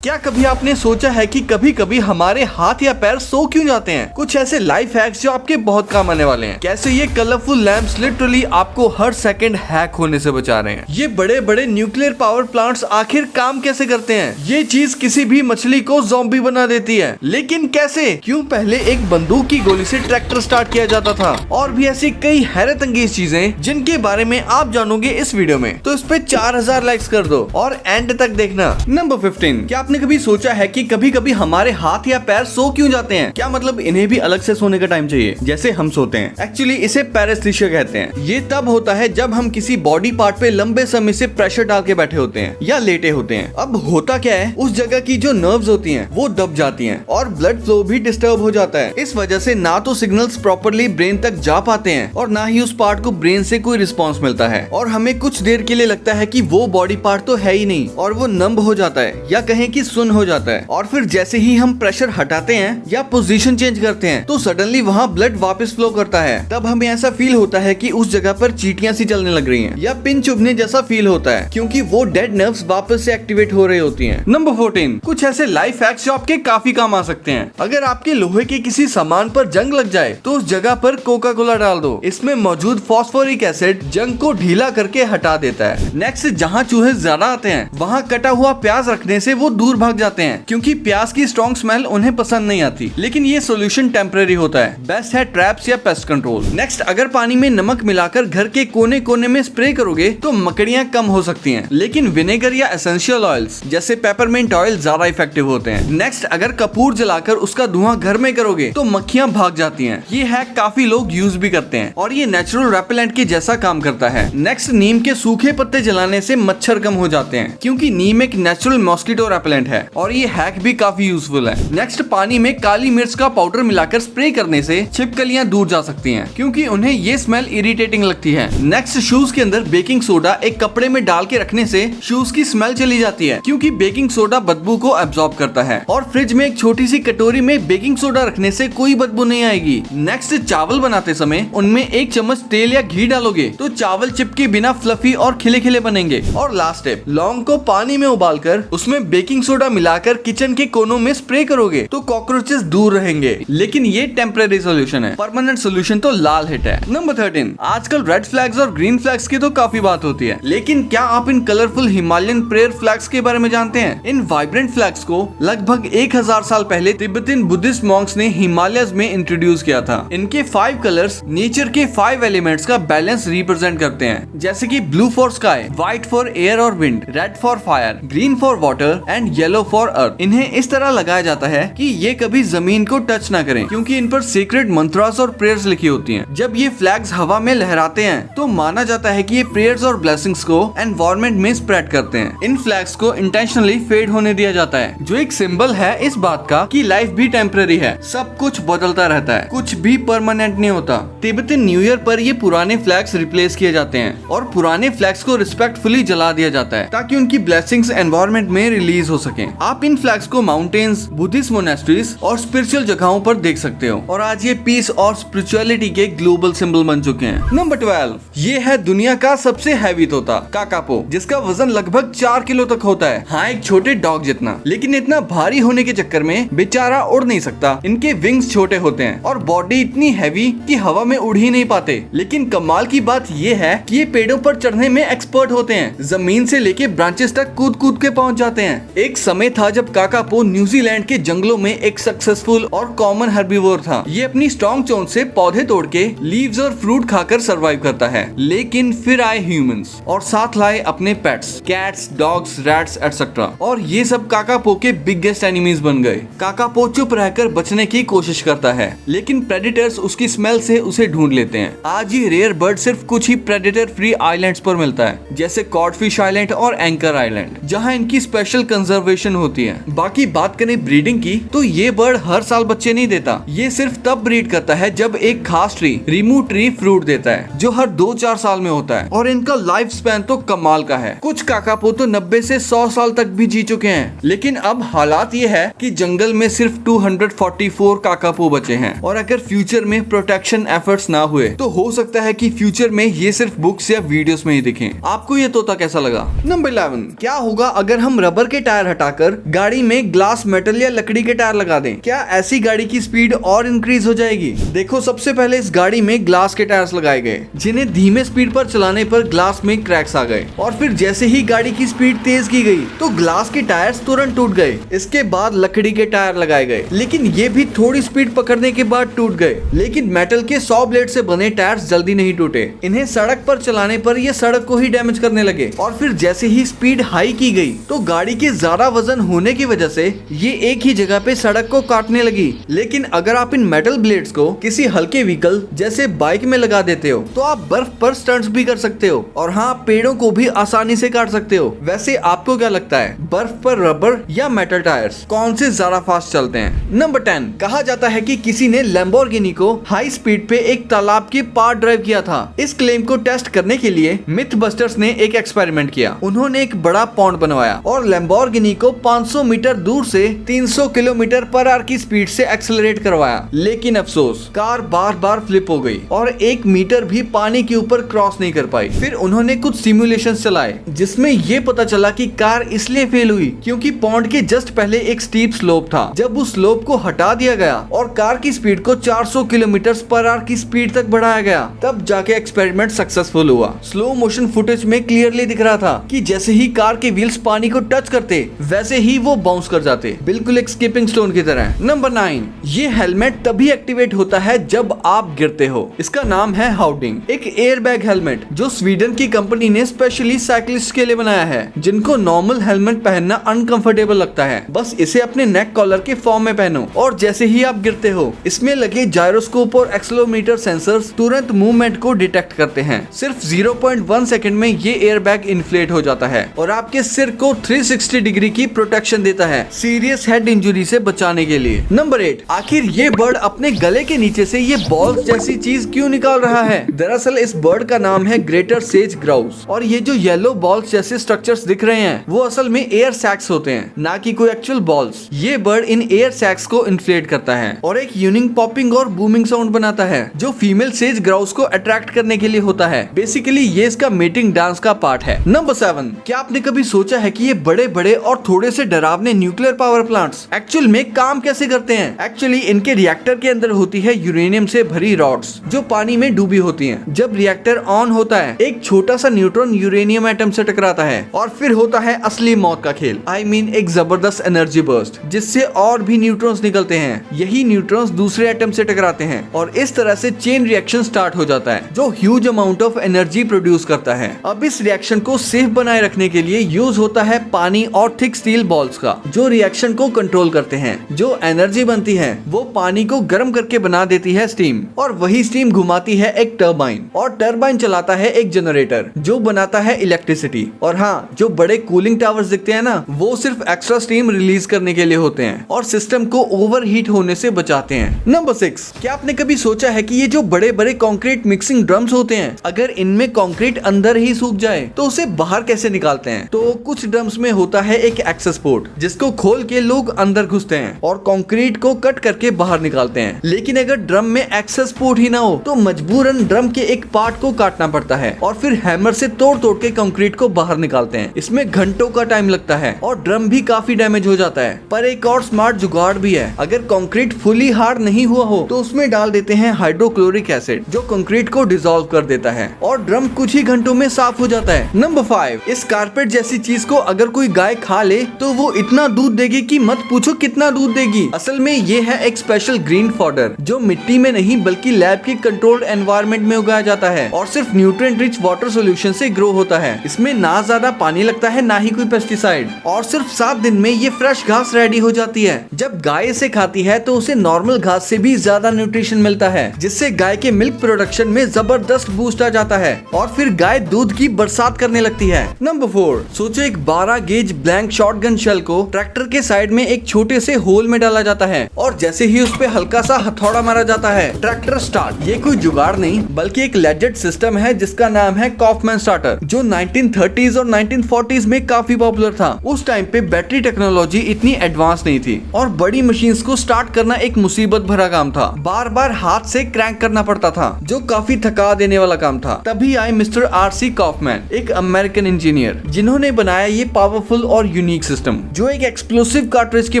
क्या कभी आपने सोचा है कि कभी कभी हमारे हाथ या पैर सो क्यों जाते हैं? कुछ ऐसे लाइफ हैक्स जो आपके बहुत काम आने वाले हैं। कैसे ये कलरफुल लैंप्स लिटरली आपको हर सेकंड हैक होने से बचा रहे हैं। ये बड़े बड़े न्यूक्लियर पावर प्लांट्स आखिर काम कैसे करते हैं? ये चीज किसी भी मछली को ज़ॉम्बी बना देती है, लेकिन कैसे? क्यों पहले एक बंदूक की गोली से ट्रैक्टर स्टार्ट किया जाता था? और भी ऐसी कई हैरत अंगेज चीजें जिनके बारे में आप जानोगे इस वीडियो में। तो इस पे 4000 लाइक्स कर दो और एंड तक देखना। नंबर 15, क्या आपने कभी सोचा है कि कभी कभी हमारे हाथ या पैर सो क्यों जाते हैं? क्या मतलब इन्हें भी अलग से सोने का टाइम चाहिए जैसे हम सोते हैं? एक्चुअली इसे पैरास्थीसिया कहते हैं। ये तब होता है जब हम किसी बॉडी पार्ट पे लंबे समय से प्रेशर डाल के बैठे होते हैं या लेटे होते हैं। अब होता क्या है, उस जगह की जो नर्व्स होती हैं वो दब जाती हैं और ब्लड फ्लो भी डिस्टर्ब हो जाता है। इस वजह से ना तो सिग्नल्स प्रॉपर्ली ब्रेन तक जा पाते हैं और ना ही उस पार्ट को ब्रेन से कोई रिस्पॉन्स मिलता है और हमें कुछ देर के लिए लगता है कि वो बॉडी पार्ट तो है ही नहीं और वो नंब हो जाता है या कहें कि सुन्न हो जाता है। और फिर जैसे ही हम प्रेशर हटाते हैं या पोजीशन चेंज करते हैं तो सडनली वहाँ ब्लड वापस फ्लो करता है। तब हमें ऐसा फील होता है कि उस जगह पर चींटियां सी चलने लग रही हैं या पिन चुभने जैसा फील होता है, क्योंकि वो डेड नर्व्स वापस से एक्टिवेट हो रही होती हैं। नंबर 14, कुछ ऐसे लाइफ हैक्स जो आपके काफी काम आ सकते हैं। अगर आपके लोहे के किसी सामान पर जंग लग जाए तो उस जगह पर कोका कोला डाल दो। इसमें मौजूद फॉस्फोरिक एसिड जंग को ढीला करके हटा देता है। नेक्स्ट, जहाँ चूहे ज्यादा आते हैं वहाँ कटा हुआ प्याज रखने से वो दूर भाग जाते हैं, क्योंकि प्याज की स्ट्रॉन्ग स्मेल उन्हें पसंद नहीं आती। लेकिन ये सॉल्यूशन टेम्परेरी होता है। बेस्ट है ट्रैप्स या पेस्ट कंट्रोल। नेक्स्ट, अगर पानी में नमक मिलाकर घर के कोने कोने में स्प्रे करोगे तो मकड़ियाँ कम हो सकती हैं, लेकिन विनेगर या एसेंशियल ऑयल्स जैसे पेपरमिंट ऑयल ज्यादा इफेक्टिव होते हैं। नेक्स्ट, अगर कपूर जलाकर उसका धुआं घर में करोगे तो मक्खियाँ भाग जाती हैं। ये हैक काफी लोग यूज भी करते हैं और ये नेचुरल रेपेलेंट के जैसा काम करता है। नेक्स्ट, नीम के सूखे पत्ते जलाने से मच्छर कम हो जाते हैं, क्योंकि नीम एक नेचुरल मॉस्किटो रेपेलेंट है और ये हैक भी काफी यूजफुल है। नेक्स्ट, पानी में काली मिर्च का पाउडर मिलाकर स्प्रे करने से छिपकलियां दूर जा सकती हैं, क्योंकि उन्हें ये स्मेल इरिटेटिंग लगती है। नेक्स्ट, शूज के अंदर बेकिंग सोडा एक कपड़े में डाल के रखने से शूज की स्मेल चली जाती है, क्योंकि बेकिंग सोडा बदबू को एब्जॉर्ब करता है। और फ्रिज में एक छोटी सी कटोरी में बेकिंग सोडा रखने से कोई बदबू नहीं आएगी। नेक्स्ट, चावल बनाते समय उनमें 1 चम्मच तेल या घी डालोगे तो चावल चिपके बिना फ्लफी और खिले खिले बनेंगे। और लास्ट टिप, लौंग को पानी में उबालकर उसमें बेकिंग सोडा मिलाकर किचन के कोनों में स्प्रे करोगे तो कॉकरोचेस दूर रहेंगे। लेकिन ये टेम्परेरी सोल्यूशन है, परमानेंट सोल्यूशन तो लाल हिट है। नंबर 13, आजकल रेड फ्लैग्स और ग्रीन फ्लैग्स की तो काफी बात होती है, लेकिन क्या आप इन कलरफुल हिमालयन प्रेयर फ्लैग्स के बारे में जानते हैं? इन वाइब्रेंट फ्लैग्स को लगभग 1000 साल पहले तिब्बतियन बुद्धिस्ट मॉन्क्स ने हिमालयस में इंट्रोड्यूस किया था। इनके 5 कलर्स नेचर के 5 एलिमेंट्स का बैलेंस रिप्रेजेंट करते हैं, जैसे कि blue for sky, white for air और wind, red for fire, green for water and yellow for earth. इन्हें इस तरह लगाया जाता है कि ये कभी जमीन को टच ना करें, क्योंकि इन पर सीक्रेट मंत्रास और प्रेयर्स लिखी होती हैं। जब ये फ्लैग्स हवा में लहराते हैं तो माना जाता है कि ये प्रेयर्स और ब्लेसिंग्स को एनवायरनमेंट में स्प्रेड करते हैं। इन फ्लैग्स को इंटेंशनली फेड होने दिया जाता है, जो एक सिंबल है इस बात का कि लाइफ भी टेम्परेरी है, सब कुछ बदलता रहता है, कुछ भी परमानेंट नहीं होता। तिब्बतियन न्यू ईयर पर ये पुराने फ्लैग्स रिप्लेस किए जाते हैं और पुराने फ्लैग्स को रिस्पेक्टफुली जला दिया जाता है, ताकि उनकी ब्लेसिंग्स एनवायरनमेंट में रिलीज हो सके। आप इन फ्लैग्स को माउंटेन्स, बुद्धिस्ट मोनेस्ट्रीज और स्पिरिचुअल जगहों पर देख सकते हो और आज ये पीस और स्पिरिचुअलिटी के ग्लोबल सिंबल बन चुके हैं। नंबर 12, ये है दुनिया का सबसे हैवी तोता, काकापो, जिसका वजन लगभग 4 किलो तक होता है। हाँ, एक छोटे डॉग जितना, लेकिन इतना भारी होने के चक्कर में बेचारा उड़ नहीं सकता। इनके विंग्स छोटे होते हैं और बॉडी इतनी हैवी कि हवा में उड़ ही नहीं पाते। लेकिन कमाल की बात ये है कि ये पेड़ों पर चढ़ने में एक्सपर्ट होते हैं, जमीन से लेके ब्रांचेस तक कूद कूद के पहुंच जाते हैं। एक समय था जब काकापो न्यूजीलैंड के जंगलों में एक सक्सेसफुल और कॉमन हर्बीवोर था। ये अपनी स्ट्रॉन्ग चोंच से पौधे तोड़ के लीव्स और फ्रूट खाकर सरवाइव करता है। लेकिन फिर आए ह्यूमंस और साथ लाए अपने pets, cats, dogs, rats etcetera, और ये सब काकापो के बिगेस्ट एनिमीज बन गए। काकापो चुप रहकर बचने की कोशिश करता है, लेकिन प्रेडेटर्स उसकी स्मेल से उसे ढूंढ लेते हैं। आज ये रेयर बर्ड सिर्फ कुछ ही प्रेडेटर फ्री आइलैंड्स पर मिलता है, जैसे कॉडफिश आइलैंड और एंकर आइलैंड, जहाँ इनकी स्पेशल कंजर्वेशन होती है। बाकी बात करें ब्रीडिंग की, तो ये बर्ड हर साल बच्चे नहीं देता। ये सिर्फ तब ब्रीड करता है जब एक खास ट्री, रिमू ट्री, फ्रूट देता है, जो हर 2-4 साल में होता है। और इनका लाइफ स्पैन तो कमाल का है। कुछ काकापो तो 90 से 100 साल तक भी जी चुके हैं। लेकिन अब हालात ये है कि जंगल में सिर्फ 244 काकापो बचे हैं, और अगर फ्यूचर में प्रोटेक्शन एफर्ट्स ना हुए तो हो सकता है कि फ्यूचर में ये सिर्फ बुक्स या वीडियोस में ही दिखें। आपको ये तोता कैसा लगा? नंबर 11, क्या होगा अगर हम रबर के टायर टायर हटाकर गाड़ी में ग्लास, मेटल या लकड़ी के टायर लगा दें, क्या ऐसी गाड़ी की स्पीड और इंक्रीज हो जाएगी? देखो, सबसे पहले इस गाड़ी में ग्लास के टायर्स लगाए गए, जिन्हें धीमे स्पीड पर चलाने पर ग्लास में क्रैक्स आ गए, और फिर जैसे ही गाड़ी की स्पीड तेज की गई तो ग्लास के टायर्स तुरंत टूट गए। इसके बाद लकड़ी के टायर लगाए गए, लेकिन ये भी थोड़ी स्पीड पकड़ने के बाद टूट गए। लेकिन मेटल के 100 ब्लेड से बने टायर्स जल्दी नहीं टूटे। इन्हें सड़क पर चलाने पर ये सड़क को ही डैमेज करने लगे, और फिर जैसे ही स्पीड हाई की गई तो गाड़ी के ज्यादा वजन होने की वजह से ये एक ही जगह पे सड़क को काटने लगी। लेकिन अगर आप इन मेटल ब्लेड्स को किसी हल्के व्हीकल जैसे बाइक में लगा देते हो तो आप बर्फ पर स्टंट्स भी कर सकते हो, और हाँ, पेड़ों को भी आसानी से काट सकते हो। वैसे आपको क्या लगता है, बर्फ पर रबर या मेटल टायर्स कौन से ज्यादा फास्ट चलते हैं? नंबर 10, कहा जाता है कि किसी ने लैम्बोर्गिनी को हाई स्पीड पे एक तालाब के पार ड्राइव किया था। इस क्लेम को टेस्ट करने के लिए मिथबस्टर्स ने एक एक्सपेरिमेंट किया। उन्होंने एक बड़ा पॉन्ड बनवाया और लैम्बोर्गिनी को 500 मीटर दूर से 300 किलोमीटर पर आवर की स्पीड से एक्सेलरेट करवाया। लेकिन अफसोस, कार बार बार फ्लिप हो गई और 1 मीटर भी पानी के ऊपर क्रॉस नहीं कर पाई। फिर उन्होंने कुछ सिमुलेशंस चलाए, जिसमें ये पता चला कि कार इसलिए फेल हुई क्योंकि पॉन्ड के जस्ट पहले एक स्टीप स्लोप था। जब उस स्लोप को हटा दिया गया और कार की स्पीड को 400 किलोमीटर पर आवर की स्पीड तक बढ़ाया गया, तब जाके एक्सपेरिमेंट सक्सेसफुल हुआ। स्लो मोशन फुटेज में क्लियरली दिख रहा था कि जैसे ही कार के व्हील्स पानी को टच करते वैसे ही वो बाउंस कर जाते, बिल्कुल एक स्किपिंग स्टोन की तरह। नंबर 9, ये हेलमेट तभी एक्टिवेट होता है जब आप गिरते हो। इसका नाम है हाउडिंग, एक एयर बैग हेलमेट जो स्वीडन की कंपनी ने स्पेशली साइक्लिस्ट के लिए बनाया है, जिनको नॉर्मल हेलमेट पहनना अनकंफर्टेबल लगता है। बस इसे अपने नेक कॉलर के फॉर्म में पहनो, और जैसे ही आप गिरते हो इसमें लगे जायरोस्कोप और एक्सेलेरोमीटर सेंसर्स तुरंत मूवमेंट को डिटेक्ट करते हैं। सिर्फ 0.1 सेकंड में ये एयर बैग इन्फ्लेट हो जाता है और आपके सिर को 360 डिग्री की प्रोटेक्शन देता है, सीरियस हेड इंजरी से बचाने के लिए। नंबर 8, आखिर ये बर्ड अपने गले के नीचे से ये बॉल्स जैसी चीज क्यों निकाल रहा है? दरअसल इस बर्ड का नाम है ग्रेटर सेज ग्राउस, और ये जो येलो बॉल्स जैसे स्ट्रक्चर्स दिख रहे हैं वो असल में एयर सैक्स होते हैं, ना कि कोई एक्चुअल बॉल्स। ये बर्ड इन एयर सैक्स को इन्फ्लेट करता है और एक यूनिक पॉपिंग और बूमिंग साउंड बनाता है, जो फीमेल सेज ग्राउस को अट्रैक्ट करने के लिए होता है। बेसिकली ये इसका मेटिंग डांस का पार्ट है। नंबर 7, क्या आपने कभी सोचा है कि ये बड़े बड़े और थोड़े से डरावने न्यूक्लियर पावर प्लांट्स एक्चुअल में काम कैसे करते हैं? एक्चुअली इनके रिएक्टर के अंदर होती है यूरेनियम से भरी रॉड्स जो पानी में डूबी होती हैं। जब रिएक्टर ऑन होता है एक छोटा सा न्यूट्रॉन यूरेनियम एटम से टकराता है और फिर होता है असली मौत का खेल। I mean, एक जबरदस्त एनर्जी बर्स्ट जिससे और भी न्यूट्रॉन्स निकलते हैं। यही न्यूट्रॉन्स दूसरे एटम से टकराते हैं और इस तरह से चेन रिएक्शन स्टार्ट हो जाता है जो huge amount of energy produce करता है। अब इस रिएक्शन को सेफ बनाए रखने के लिए यूज होता है पानी और थिक स्टील बॉल्स का, जो रिएक्शन को कंट्रोल करते हैं। जो एनर्जी बनती है वो पानी को गर्म करके बना देती है स्टीम, और वही स्टीम घुमाती है एक टरबाइन, और टरबाइन चलाता है एक जनरेटर जो बनाता है इलेक्ट्रिसिटी। और हाँ, जो बड़े कूलिंग टावर्स दिखते हैं ना, वो सिर्फ एक्स्ट्रा स्टीम रिलीज करने के लिए होते हैं और सिस्टम को ओवरहीट होने से बचाते हैं। नंबर 6, क्या आपने कभी सोचा है कि ये जो बड़े बड़े कंक्रीट मिक्सिंग ड्रम्स होते हैं, अगर इनमें कंक्रीट अंदर ही सूख जाए तो उसे बाहर कैसे निकालते हैं? तो कुछ ड्रम्स में होता है एक एक्सेस पोर्ट, जिसको खोल के लोग अंदर घुसते हैं और कंक्रीट को कट करके बाहर निकालते हैं। लेकिन अगर ड्रम में एक्सेस पोर्ट ही ना हो तो मजबूरन ड्रम के एक पार्ट को काटना पड़ता है और फिर हैमर से तोड़ तोड़ के कंक्रीट को बाहर निकालते हैं। इसमें घंटों का टाइम लगता है और ड्रम भी काफी डैमेज हो जाता है। पर एक और स्मार्ट जुगाड़ भी है, अगर कंक्रीट फुली हार्ड नहीं हुआ हो तो उसमें डाल देते हैं हाइड्रोक्लोरिक एसिड, जो कंक्रीट को डिसॉल्व कर देता है और ड्रम कुछ ही घंटों में साफ हो जाता है। नंबर 5, इस कारपेट जैसी चीज को अगर कोई गाय खा ले तो वो इतना दूध देगी कि मत पूछो कितना दूध देगी। असल में ये है एक स्पेशल ग्रीन फॉडर जो मिट्टी में नहीं बल्कि लैब के कंट्रोल्ड एनवायरनमेंट में उगाया जाता है और सिर्फ न्यूट्रिएंट रिच वाटर सॉल्यूशन से ग्रो होता है। इसमें ना ज्यादा पानी लगता है ना ही कोई पेस्टिसाइड, और सिर्फ 7 दिन में ये फ्रेश घास रेडी हो जाती है। जब गाय इसे खाती है तो उसे नॉर्मल घास से भी ज्यादा न्यूट्रिशन मिलता है, जिससे गाय के मिल्क प्रोडक्शन में जबरदस्त बूस्ट आ जाता है और फिर गाय दूध की बरसात करने लगती है। नंबर 4, सोचो एक 12 गेज ब्लैंक शॉटगन शेल को ट्रैक्टर के साइड में एक छोटे से होल में डाला जाता है और जैसे ही उस पे हल्का सा हथौड़ा मारा जाता है, ट्रैक्टर स्टार्ट। ये कोई जुगाड़ नहीं बल्कि एक लेजेंड सिस्टम है जिसका नाम है कॉफमैन स्टार्टर, जो 1930s और 1940s में काफी पॉपुलर था। उस टाइम पे बैटरी टेक्नोलॉजी इतनी एडवांस नहीं थी और बड़ी मशीन्स को स्टार्ट करना एक मुसीबत भरा काम था। बार बार हाथ से क्रैंक करना पड़ता था जो काफी थका देने वाला काम था। तभी आए मिस्टर RC कॉफमैन, एक अमेरिकन इंजीनियर, जिन्होंने बनाया ये पावरफुल और यूनिक सिस्टम जो एक एक्सप्लोसिव कार्ट्रिज की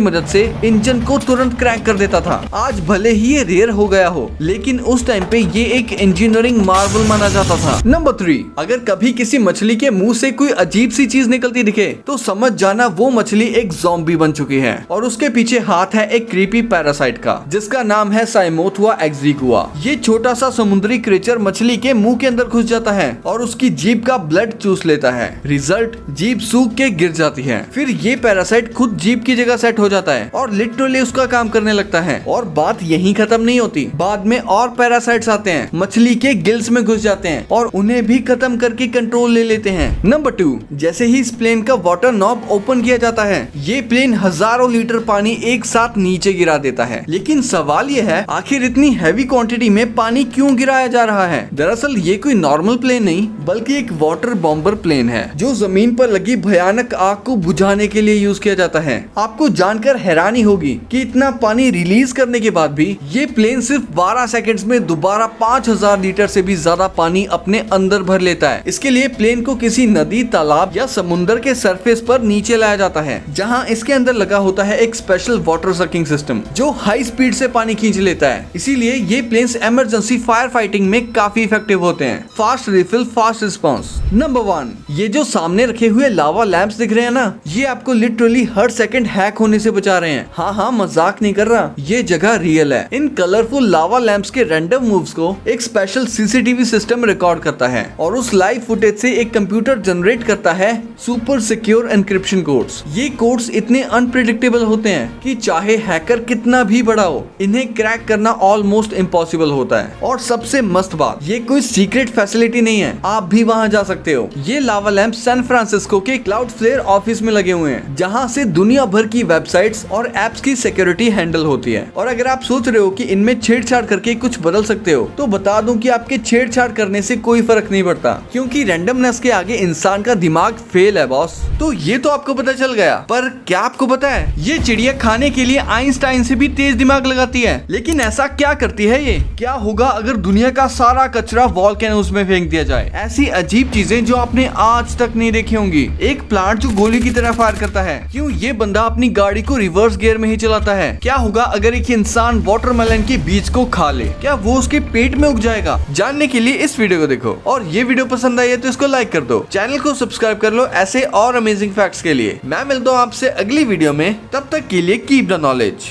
मदद से इंजन को तुरंत क्रैक कर देता था। आज भले ही ये रेयर हो गया हो, लेकिन उस टाइम पे ये एक इंजीनियरिंग मार्वल माना जाता था। नंबर 3, अगर कभी किसी मछली के मुंह से कोई अजीब सी चीज निकलती दिखे तो समझ जाना वो मछली एक ज़ॉम्बी बन चुकी है और उसके पीछे हाथ है एक क्रीपी पैरासाइट का, जिसका नाम है साइमोथुआ एक्जिकुआ। ये छोटा सा समुद्री क्रीचर मछली के मुंह के अंदर घुस जाता है और उसकी जीभ का ब्लड चूस लेता है। रिजल्ट, जीभ सूख के गिर जाती है। फिर ये पैरासाइट खुद जीभ की जगह सेट हो जाता है और लिटरली उसका काम करने लगता है। और बात यहीं खत्म नहीं होती, बाद में और पैरासाइट्स आते हैं, मछली के गिल्स में घुस जाते हैं और उन्हें भी खत्म करके कंट्रोल ले लेते हैं। नंबर 2, जैसे ही इस प्लेन का वाटर नॉब ओपन किया जाता है, ये प्लेन हजारों लीटर पानी एक साथ नीचे गिरा देता है। लेकिन सवाल ये है, आखिर इतनी हैवी क्वांटिटी में पानी क्यों गिराया जा रहा है? दरअसल ये कोई नॉर्मल प्लेन नहीं, बल्कि एक वाटर बॉम्बर प्लेन है जो जमीन पर लगी भयानक आग को बुझाने के लिए यूज किया जाता है। आपको जानकर हैरानी होगी कि इतना पानी रिलीज करने के बाद भी ये प्लेन सिर्फ 12 सेकंड्स में दोबारा 5000 लीटर से भी ज्यादा पानी अपने अंदर भर लेता है। इसके लिए प्लेन को किसी नदी, तालाब या समुद्र के सरफेस पर नीचे लाया जाता है, जहां इसके अंदर लगा होता है एक स्पेशल वाटर सकिंग सिस्टम जो हाई स्पीड से पानी खींच लेता है। इसीलिए ये प्लेन्स इमरजेंसी फायर फाइटिंग में काफी इफेक्टिव होते हैं। Fast refill, fast response. Number 1, ये जो सामने रखे हुए लावा लैंप्स दिख रहे हैं ना, ये आपको लिटरली हर सेकंड हैक होने से बचा रहे हैं। हाँ, मजाक नहीं कर रहा, ये जगह रियल है। इन कलरफुल लावा लैंप्स के रैंडम मूव्स को एक स्पेशल सीसीटीवी सिस्टम रिकॉर्ड करता है और उस लाइव फुटेज से एक कंप्यूटर जनरेट करता है सुपर सिक्योर एन्क्रिप्शन कोड्स। ये कोड्स इतने अनप्रेडिक्टेबल होते हैं कि चाहे हैकर कितना भी बड़ा हो, इन्हें क्रैक करना ऑलमोस्ट इम्पॉसिबल होता है। और सबसे मस्त बात, ये कोई सीक्रेट फैसिलिटी नहीं है, आप भी वहां जा सकते हो। ये लावा लैंप सैन फ्रांसिस्को के क्लाउडफ्लेयर ऑफिस में लगे हुए हैं, जहां से दुनिया भर की वेबसाइट्स और एप्स की सिक्योरिटी हैंडल होती है। और अगर आप सोच रहे हो कि इनमें छेड़छाड़ करके कुछ बदल सकते हो, तो बता दूं कि आपके छेड़छाड़ करने से कोई फर्क नहीं पड़ता, क्योंकि रैंडमनेस के आगे इंसान का दिमाग फेल है बॉस। तो ये तो आपको पता चल गया, पर क्या आपको पता है ये चिड़िया खाने के लिए आइंस्टाइन से भी तेज दिमाग लगाती है? लेकिन ऐसा क्या करती है ये? क्या होगा अगर दुनिया का सारा कचरा वॉल्केनोस में फेंक दिया जाए? ऐसी अजीब चीजें जो आपने आज तक नहीं देखी होंगी। एक प्लांट जो गोली की तरह फायर करता है, क्यों ये बंदा अपनी गाड़ी को रिवर्स गियर में ही चलाता है? क्या होगा अगर एक इंसान वाटरमेलन के बीज को खा ले? क्या वो उसके पेट में उग जाएगा? जानने के लिए इस वीडियो को देखो, और ये वीडियो पसंद आई है तो इसको लाइक कर दो, चैनल को सब्सक्राइब कर लो ऐसे और अमेजिंग फैक्ट्स के लिए। मैं मिलता हूँ आपसे अगली वीडियो में, तब तक के लिए कीप द नॉलेज।